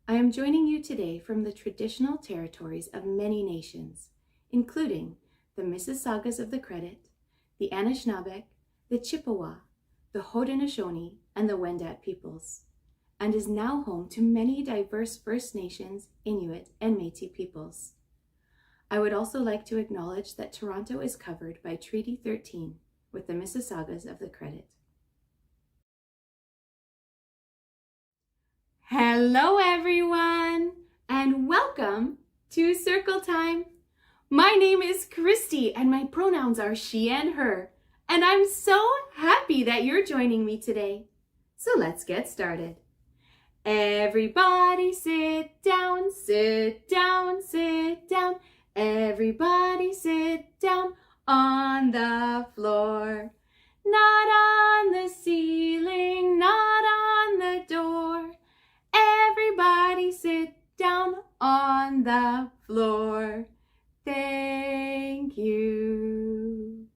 I am joining you today from the traditional territories of many nations, including the Mississaugas of the Credit, the Anishinaabe, the Chippewa, the Haudenosaunee, and the Wendat peoples, and is now home to many diverse First Nations, Inuit, and Métis peoples. I would also like to acknowledge that Toronto is covered by Treaty 13 with the Mississaugas of the Credit. Hello everyone, and welcome to Circle Time. My name is Christy and my pronouns are she and her, and I'm so happy that you're joining me today. So let's get started. Everybody sit down, sit down, sit down. Everybody sit down on the floor. Not on the ceiling, not on the door. Everybody sit down on the floor. Thank you.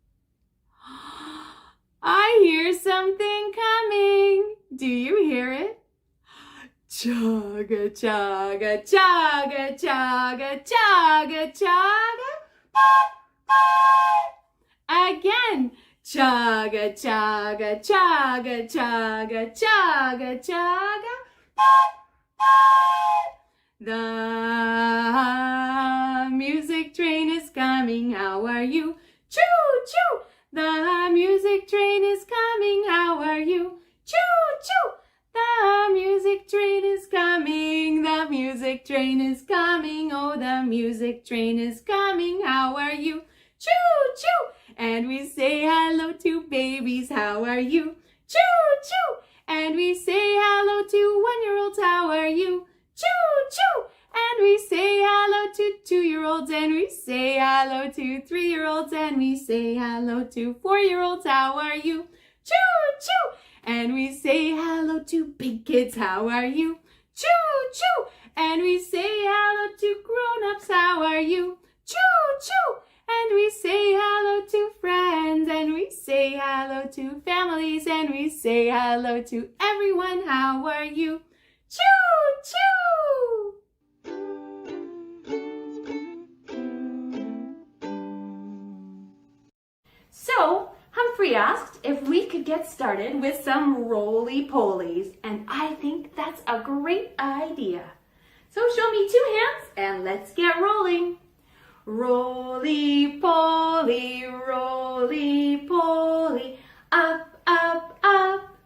I hear something coming. Do you hear it? Chaga, chaga, chaga, chaga, chaga, chaga. Again. Chaga, chaga, chaga, chaga, chaga, chaga. The music train is coming, how are you? Choo choo! The music train is coming, how are you? Choo choo! The music train is coming, the music train is coming, oh the music train is coming, how are you? Choo choo! And we say hello to babies, how are you? Choo choo! And we say hello to 1-year-olds, how are you? Choo choo! And we say hello to 2-year-olds, and we say hello to 3-year-olds, and we say hello to 4-year-olds, how are you? Choo choo! And we say hello to big kids, how are you? Choo choo! And we say hello to grown-ups, how are you? Choo choo! And we say hello to friends, and we say hello to families, and we say hello to everyone, how are you? Choo choo! So, Humphrey asked if we could get started with some roly-polies, and I think that's a great idea. So show me 2 hands and let's get rolling. Roly-poly, roly-poly, up, up, up,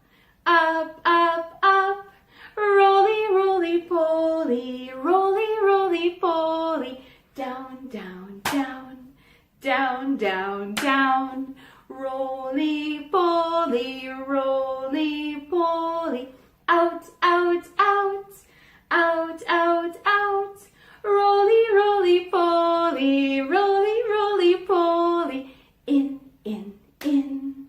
up, up, up. Roly, roly-poly, roly, roly-poly, down, down, down, down, down, down. Roly-poly, roly-poly, out, out, out, out, out, out. Roly, roly-poly, roly, roly-poly, in, in, in,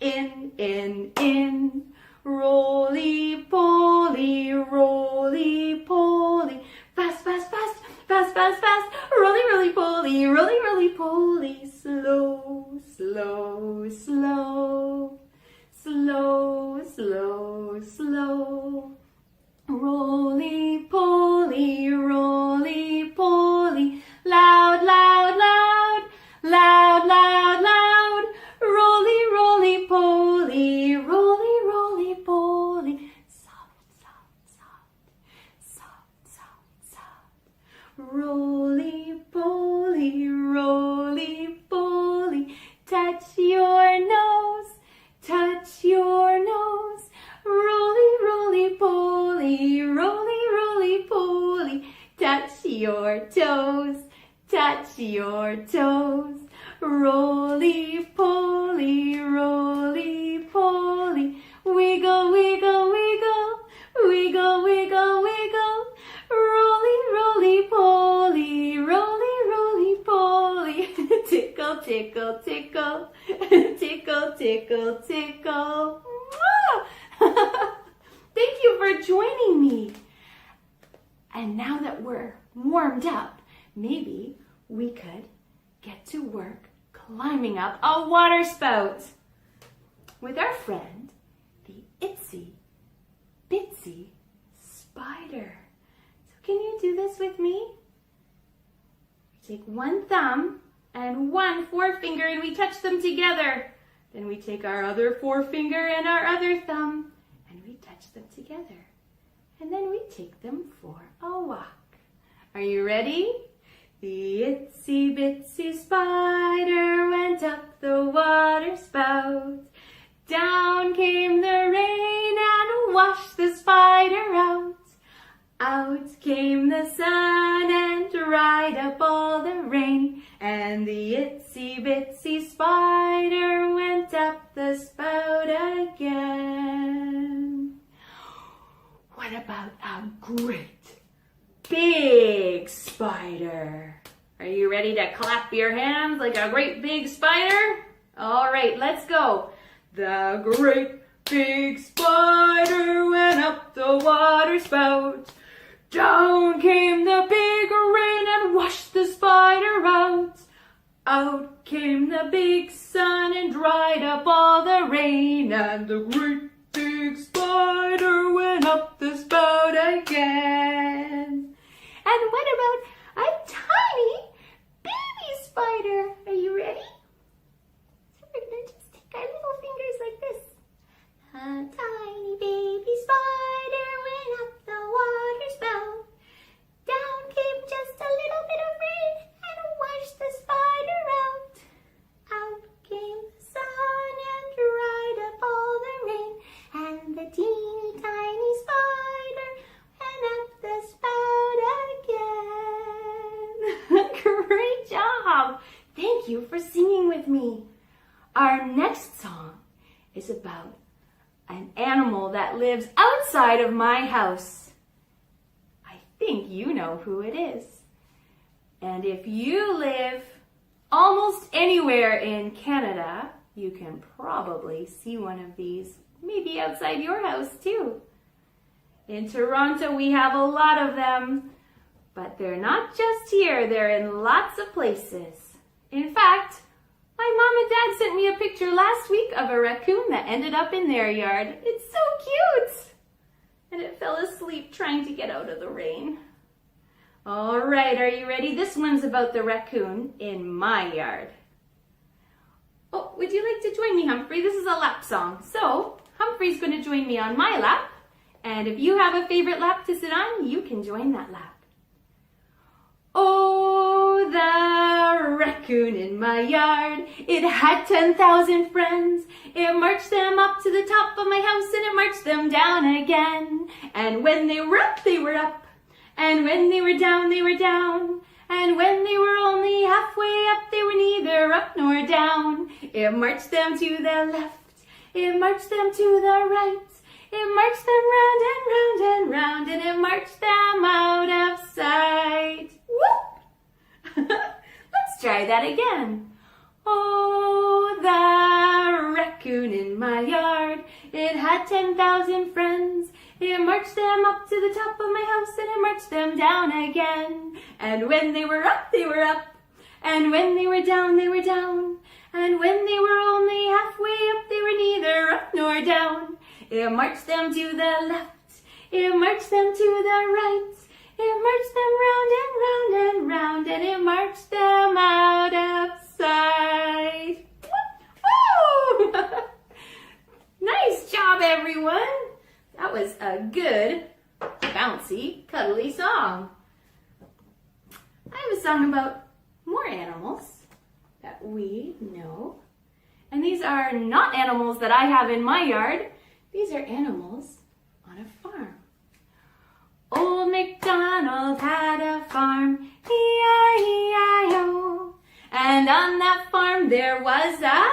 in, in, in. Roly-poly, roly-poly, fast, fast, fast, fast, fast, fast. Roly, roly-poly, roly, roly-poly, slow, slow, slow, slow, slow, slow. Roly-poly, roly-poly, loud, loud, loud, loud, loud, loud. Roly, roly-poly, roly, roly-poly, soft, soft, soft, soft, soft, soft. Roly-poly, roly-poly, touch your nose, touch your nose. Roly, roly-poly, roly, roly-poly, touch your toes, touch your toes. Roly-poly, roly-poly, wiggle, wiggle, wiggle, wiggle, wiggle, wiggle. Roly, roly-poly, roly, roly-poly, tickle, tickle, tickle, tickle, tickle, tickle. Thank you for joining me. And now that we're warmed up, maybe we could get to work climbing up a water spout with our friend, the Itsy, Bitsy spider. with me? Take one thumb and one forefinger and we touch them together. Then we take our other forefinger and our other thumb and we touch them together. And then we take them for a walk. Are you ready? The itsy bitsy spider went up the water spout. Down came the rain and washed the spider out. Out came the sun and dried up all the rain. And the itsy bitsy spider went up the spout again. What about a great big spider? Are you ready to clap your hands like a great big spider? All right, let's go. The great big spider went up the water spout. Down came the big rain and washed the spider out. Out came the big sun and dried up all the rain. And the great big spider went up the spout again. And what about a tiny baby spider? Are you ready? So we're going to just take our little fingers like this. A tiny baby spider went up the water spout. Down came just a little bit of rain and washed the spider out. Out came the sun and dried up all the rain. And the teeny tiny spider went up the spout again. Great job! Thank you for singing with me. Our next song is about an animal that lives outside of my house. I think you know who it is. And if you live almost anywhere in Canada, you can probably see one of these, maybe outside your house too. In Toronto, we have a lot of them, but they're not just here, they're in lots of places. In fact, my mom and dad sent me a picture last week of a raccoon that ended up in their yard. It's so cute! And it fell asleep trying to get out of the rain. All right, are you ready? This one's about the raccoon in my yard. Oh, would you like to join me, Humphrey? This is a lap song. So, Humphrey's going to join me on my lap. And if you have a favorite lap to sit on, you can join that lap. Oh, the raccoon in my yard, it had 10,000 friends. It marched them up to the top of my house and it marched them down again. And when they were up, they were up. And when they were down, they were down. And when they were only halfway up, they were neither up nor down. It marched them to the left. It marched them to the right. It marched them round and round and round. And it marched them out of sight. Whoop! Let's try that again. Oh, the raccoon in my yard, it had 10,000 friends. It marched them up to the top of my house and it marched them down again. And when they were up, they were up. And when they were down, they were down. And when they were only halfway up, they were neither up nor down. It marched them to the left. It marched them to the right. It marched them round and round and round, and it marched them out of sight. Woo! Nice job, everyone. That was a good, bouncy, cuddly song. I have a song about more animals that we know. And these are not animals that I have in my yard. These are animals on a farm. Old MacDonald had a farm, E-I-E-I-O. And on that farm there was a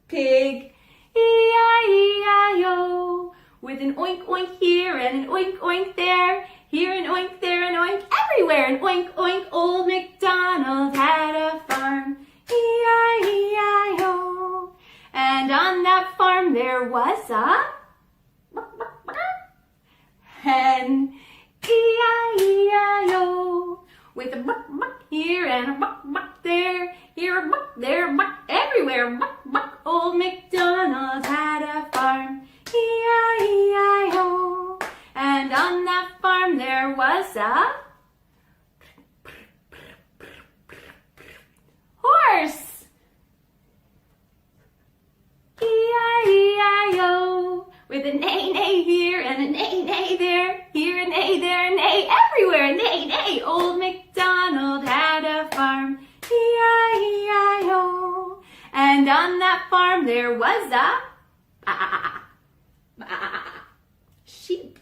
pig, E-I-E-I-O. With an oink oink here and an oink oink there, here an oink, there an oink, everywhere an oink oink. Old MacDonald had a farm, E-I-E-I-O. And on that farm there was a hen, E-I-E-I-O. With a buck buck here and a buck buck there, here a buck, there a buck, everywhere buck buck. Old MacDonald had a farm, E-I-E-I-O. And on that farm there was a with a neigh, neigh here and a neigh, neigh there. Here a neigh, there a neigh, everywhere a neigh, neigh. Old MacDonald had a farm, E-I-E-I-O. And on that farm there was a sheep.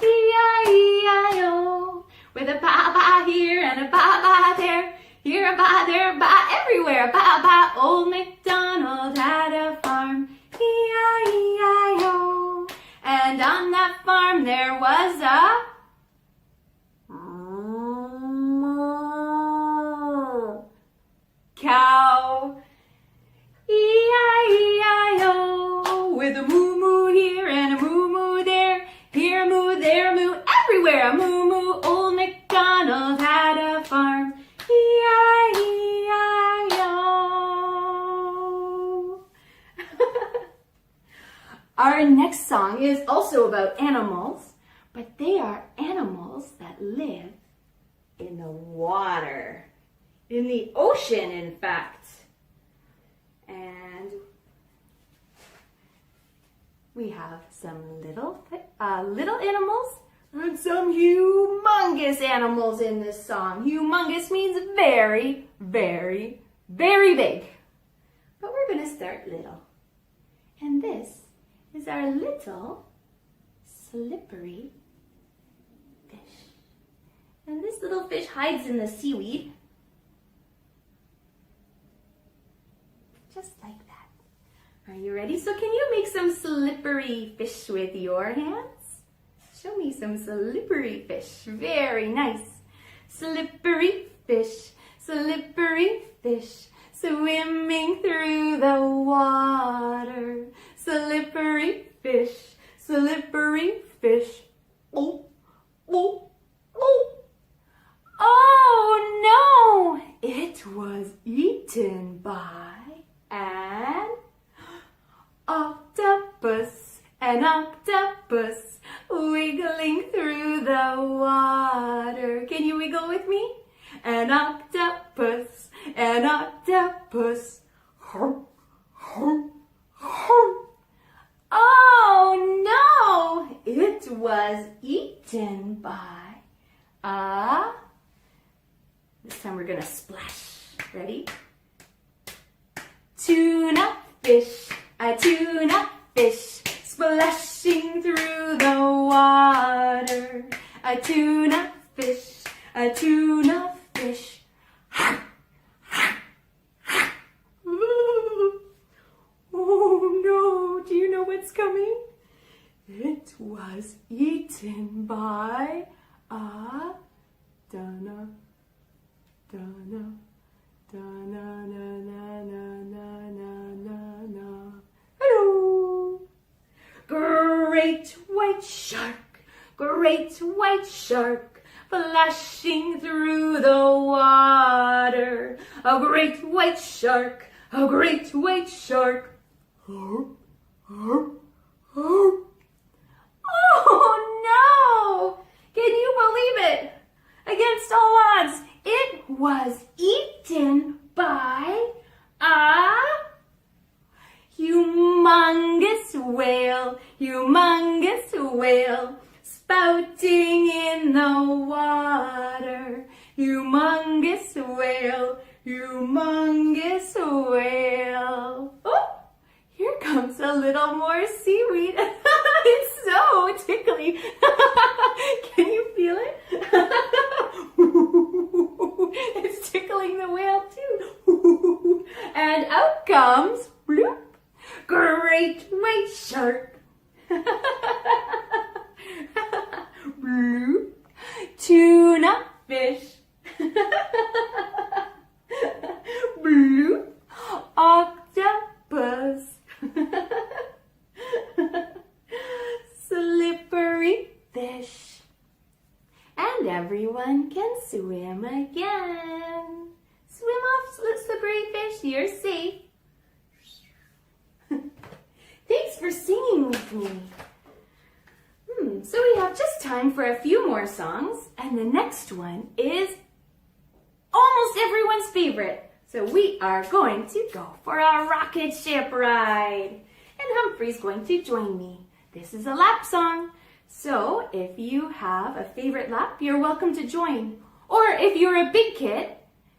E-I-E-I-O. With a ba-ba here and a ba-ba there. Here a ba, there a ba, everywhere a ba-ba. Old MacDonald had a farm, E-I-E-I-O. And on that farm there was a cow. E-I-E-I-O. With a moo-moo here and a moo-moo there. Here a moo, there a moo, everywhere a moo-moo. Old MacDonald had a farm, E-I-E-I-O. Our next song is also about animals, but they are animals that live in the water. In the ocean, in fact. And we have some little animals and some humongous animals in this song. Humongous means very, very, very big. But we're going to start little. And this is our little slippery fish. And this little fish hides in the seaweed. Just like that. Are you ready? So can you make some slippery fish with your hands? Show me some slippery fish. Very nice. Slippery fish, swimming through the water. Slippery fish, oh, oh, oh. Oh no! It was eaten by an octopus, wiggling through the water. Can you wiggle with me? An octopus, Oh no! It was eaten by a... This time we're gonna splash. Ready? Tuna fish, a tuna fish, splashing through the water. A tuna fish, a tuna fish. Oh no, do you know what's coming? It was eaten by a Dana. Hello. Great white shark, flashing through the water. A great white shark, Oh no! Can you believe it? Against all odds, it was eaten by a humongous whale, spouting in the water. Humongous whale. Oh, here comes a little more seaweed. It's so tickly. Can you feel it? It's tickling the whale too. And out comes bloop, great white shark. Bloop, tuna fish. Bloop, octopus. Slippery fish. And everyone can swim again. Swim off, slippery fish, you're safe. Thanks for singing with me. So we have just time for a few more songs, and the next one is almost everyone's favorite. So we are going to go for a rocket ship ride. And and Humphrey's going to join me. This is a lap song. So if you have a favorite lap, you're welcome to join. Or if you're a big kid,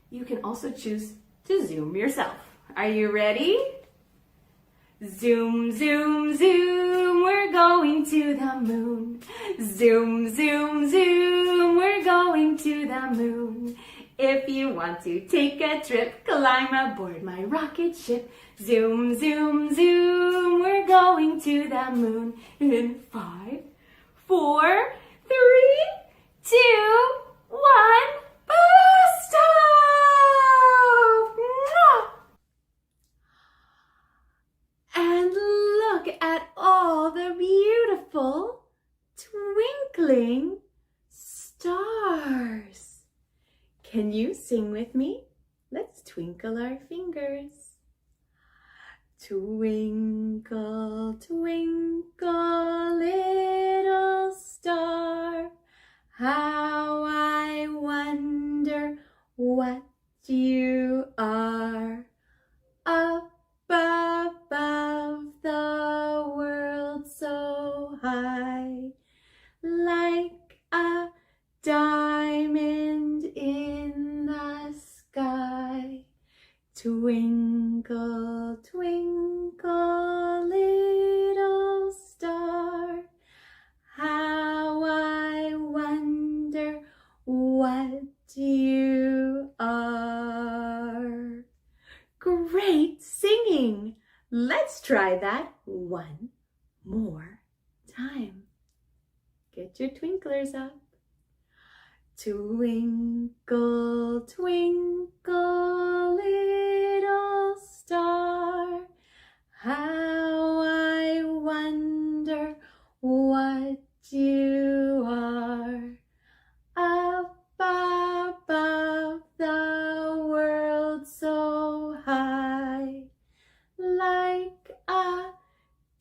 you can also choose to zoom yourself. Are you ready? Zoom, zoom, zoom, we're going to the moon. Zoom, zoom, zoom, we're going to the moon. If you want to take a trip, climb aboard my rocket ship. Zoom, zoom, zoom, we're going to the moon. In 5, 4, 3, 2, 1, stop! And look at all the beautiful twinkling stars. Can you sing with me? Let's twinkle our fingers. Twinkle, twinkle, little star, how I wonder what you are. Up above the world so high, like a diamond in the sky. Twinkle, twinkle, little star, how I wonder what you are. Great singing! Let's try that one more time. Get your twinklers up. Twinkle, twinkle, little star, how I wonder what you are. Up above the world so high, like a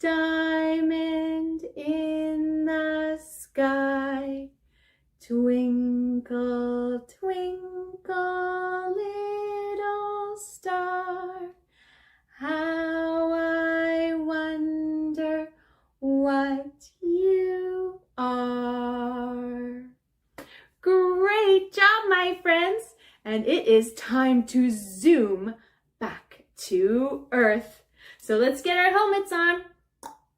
diamond in the sky. Twinkle, twinkle, little star, how I wonder what you are. Great job, my friends! And it is time to zoom back to Earth. So let's get our helmets on.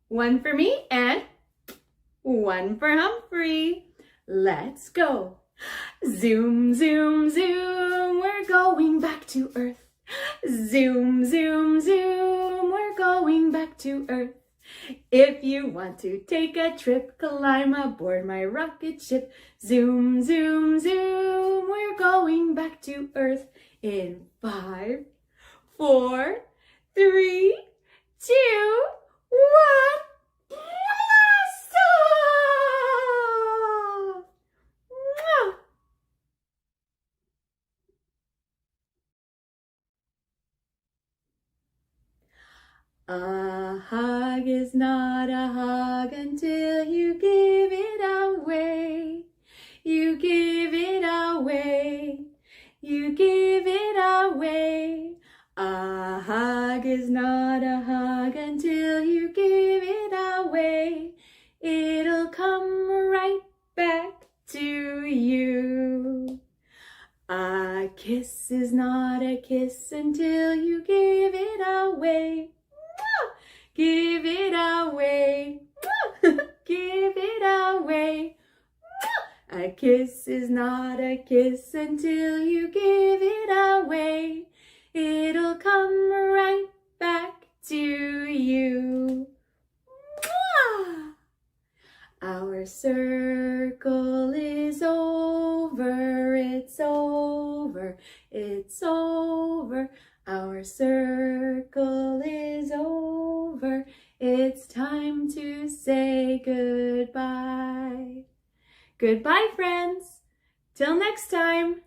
One for me and one for Humphrey. Let's go. Zoom, zoom, zoom, we're going back to Earth. Zoom, zoom, zoom, we're going back to Earth. If you want to take a trip, climb aboard my rocket ship. Zoom, zoom, zoom, we're going back to Earth. In 5, 4, 3, 2, 1. A hug is not a hug until you give it away. You give it away. You give it away. A hug is not a hug until you give it away. It'll come right back to you. A kiss is not a kiss until you give it away. Give it away. Give it away. A kiss is not a kiss until you give it away. It'll come right back to you. Our circle is over. It's over. It's over. Our circle is over. It's time to say goodbye. Goodbye, friends. Till next time.